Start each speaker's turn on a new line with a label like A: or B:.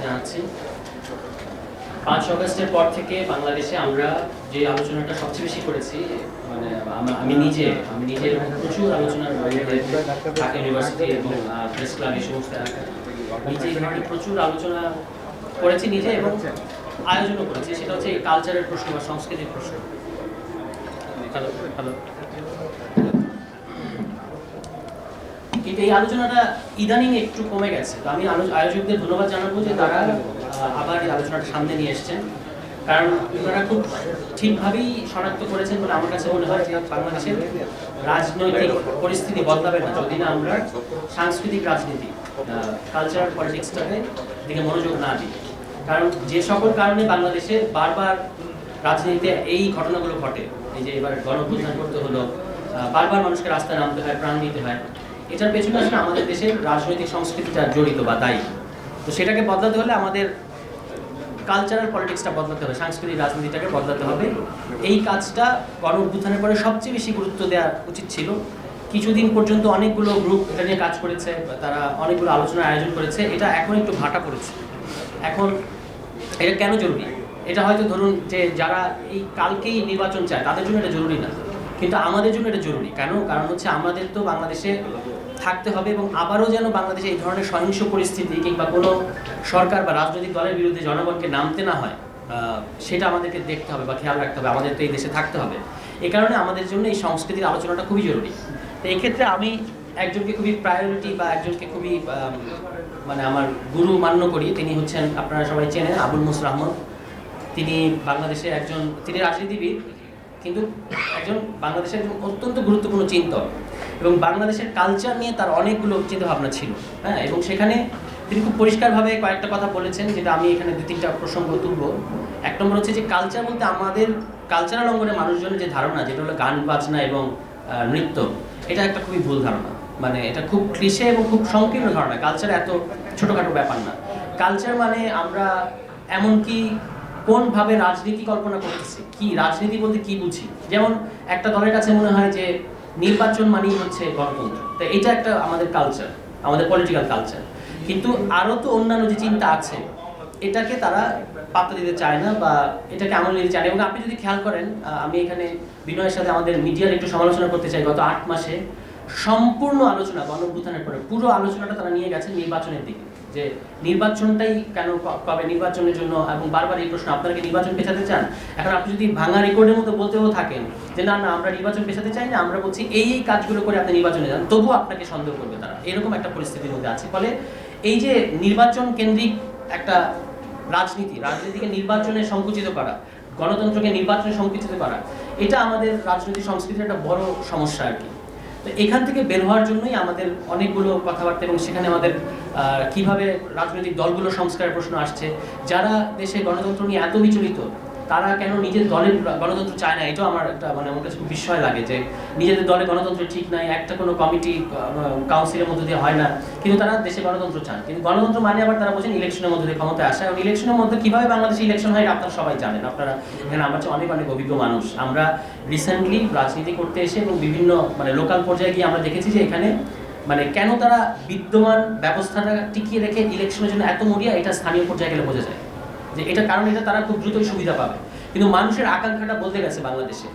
A: জানাচ্ছি। 5 আগস্টের পর থেকে বাংলাদেশে আমরা যে আলোচনাটা সবচেয়ে বেশি করেছি, মানে আমি নিজে প্রচুর আলোচনার ঢাকা ইউনিভার্সিটি এবং প্রেস ক্লাব এই সমস্ত নিজে এই ধরনের প্রচুর আলোচনা করেছি নিজে এবং আয়োজনও করেছি। সেটা হচ্ছে এই কালচারের প্রশ্ন বা সংস্কৃতির প্রশ্ন। হ্যালো। কিন্তু এই আলোচনাটা ইদানিং একটু কমে গেছে। তো আমি আয়োজকদের ধন্যবাদ জানাবো যে তারা আবার এই আলোচনাটা সামনে নিয়ে এসছেন, কারণ ওনারা খুব ঠিকভাবেই শনাক্ত করেছেন বলে আমার কাছে মনে হয় যে বাংলাদেশের রাজনৈতিক পরিস্থিতি বদলাবে না যদি না আমরা সাংস্কৃতিক রাজনীতি, কালচারাল পলিটিক্সটাকে দিকে মনোযোগ না দিই। কারণ যে সকল কারণে বাংলাদেশে বারবার রাজনীতিতে এই ঘটনাগুলো ঘটে, এই যে এবার গণঅভ্যুত্থান করতে হলো, বারবার মানুষকে রাস্তায় নামতে হয়, প্রাণ দিতে হয়, এটার পেছনে আসলে আমাদের দেশের রাজনৈতিক সংস্কৃতিটা জড়িত বা দায়ী। তো সেটাকে বদলাতে হলে আমাদের কালচারাল পলিটিক্সটা বদলাতে হবে, সাংস্কৃতিক রাজনীতিটাকে বদলাতে হবে। এই কাজটা গণঅভ্যুত্থানের পরে সবচেয়ে বেশি গুরুত্ব দেওয়া উচিত ছিল। কিছুদিন পর্যন্ত অনেকগুলো গ্রুপ এটা নিয়ে কাজ করেছে, তারা অনেকগুলো আলোচনার আয়োজন করেছে। এটা এখন একটু ভাটা পড়েছে। এখন এটা কেন জরুরি? এটা হয়তো ধরুন যে যারা এই কালকেই নির্বাচন চায় তাদের জন্য এটা জরুরি না, কিন্তু আমাদের জন্য এটা জরুরি। কারণ হচ্ছে আমাদের তো বাংলাদেশে থাকতে হবে এবং আবারও যেন বাংলাদেশে এই ধরনের সহিংস পরিস্থিতি কিংবা কোনো সরকার বা রাজনৈতিক দলের বিরুদ্ধে জনগণকে নামতে না হয়, সেটা আমাদেরকে দেখতে হবে বা খেয়াল রাখতে হবে। আমাদের তো এই দেশে থাকতে হবে। এই কারণে আমাদের জন্য এই সংস্কৃতির আলোচনাটা খুবই জরুরি। তো এক্ষেত্রে আমি একজনকে খুবই প্রায়োরিটি বা একজনকে খুবই মানে আমার গুরু মান্য করি। তিনি হচ্ছেন, আপনারা সবাই চেনেন, আবুল মুসর আহমদ। তিনি বাংলাদেশের তিনি রাজনীতিবিদ, কিন্তু বাংলাদেশের একজন অত্যন্ত গুরুত্বপূর্ণ চিন্তক এবং বাংলাদেশের কালচার নিয়ে তার অনেকগুলো চিন্তাভাবনা ছিল। হ্যাঁ, এবং সেখানে তিনি খুব পরিষ্কারভাবে কয়েকটা কথা বলেছেন, যেটা আমি এখানে 2-3টা প্রসঙ্গ তুলব। 1 নম্বর হচ্ছে যে কালচার বলতে আমাদের কালচারাল অঙ্গনে মানুষজনের যে ধারণা, যেটা হলো গান বাজনা এবং নৃত্য, এটা একটা খুবই ভুল ধারণা। মানে এটা খুব ক্লিশে এবং খুব সংকীর্ণ ধারণা। কালচার এত ছোটোখাটো ব্যাপার না। কালচার মানে আমরা এমনকি কোনভাবে রাজনীতি কল্পনা করতেছি, কি রাজনীতি বলতে কি বুঝি। যেমন একটা দলের কাছে মনে হয় যে নির্বাচন মানেই হচ্ছে গণতন্ত্র, তো এটা একটা আমাদের কালচার, আমাদের পলিটিক্যাল কালচার। কিন্তু আরও তো অন্যান্য যে চিন্তা আছে, এটাকে তারা পাত্তা দিতে চায় না বা এটাকে আমল নিতে চায় না। এবং আপনি যদি খেয়াল করেন, আমি এখানে বিনয়ের সাথে আমাদের মিডিয়ার একটু সমালোচনা করতে চাই। গত 8 মাসে সম্পূর্ণ আলোচনা গণঅভ্যুত্থানের পরে পুরো আলোচনাটা তারা নিয়ে গেছে নির্বাচনের দিকে, যে নির্বাচনটাই কেন, কবে নির্বাচনের জন্য, এবং বারবার এই প্রশ্ন, আপনারা কি নির্বাচন পেছাতে চান? এখন আপনি যদি ভাঙা রেকর্ডের মতো বলতেও থাকেন যে না আমরা নির্বাচন পেছাতে চাই না, আমরা বলছি এই কাজগুলো করে আপনি নির্বাচনে যান, তবুও আপনাকে সন্দেহ করবে তারা। এরকম একটা পরিস্থিতির মধ্যে আছে। ফলে এই যে নির্বাচন কেন্দ্রিক একটা রাজনীতিকে নির্বাচনে সংকুচিত করা, গণতন্ত্রকে নির্বাচনে সংকুচিত করা, এটা আমাদের রাজনৈতিক সংস্কৃতির একটা বড় সমস্যা আর কি। তো এখান থেকে বের হওয়ার জন্যই আমাদের অনেকগুলো কথাবার্তা, এবং সেখানে আমাদের কিভাবে রাজনৈতিক দলগুলো সংস্কারের প্রশ্ন আসছে। যারা দেশে গণতন্ত্র নিয়ে এত বিচলিত, তারা কেন নিজের দলের গণতন্ত্র চায় না? এটাও আমার একটা আমার কাছে খুব বিস্ময় লাগে যে নিজেদের দলে গণতন্ত্র ঠিক নাই, একটা কোনো কমিটি কাউন্সিলের মধ্যে দিয়ে হয় না, কিন্তু তারা দেশে গণতন্ত্র চান। কিন্তু গণতন্ত্র মানে আবার তারা বলছেন ইলেকশনের মধ্যে দিয়ে ক্ষমতায় আসা। এবং ইলেকশনের মধ্যে কীভাবে বাংলাদেশে ইলেকশন হয় আপনারা সবাই জানেন। আপনারা এখানে আমার চেয়ে অনেক অভিজ্ঞ মানুষ। আমরা রিসেন্টলি রাজনীতি করতে এসে এবং বিভিন্ন লোকাল পর্যায়ে গিয়ে আমরা দেখেছি যে এখানে কেন তারা বিদ্যমান ব্যবস্থাটা টিকিয়ে রেখে ইলেকশনের জন্য এত মরিয়া, এটা স্থানীয় পর্যায়ে গেলে বোঝা যায় যে এটা কারণ এটা তারা খুব দ্রুতই সুবিধা পাবে। কিন্তু মানুষের আকাঙ্ক্ষাটা বদলে গেছে বাংলাদেশে।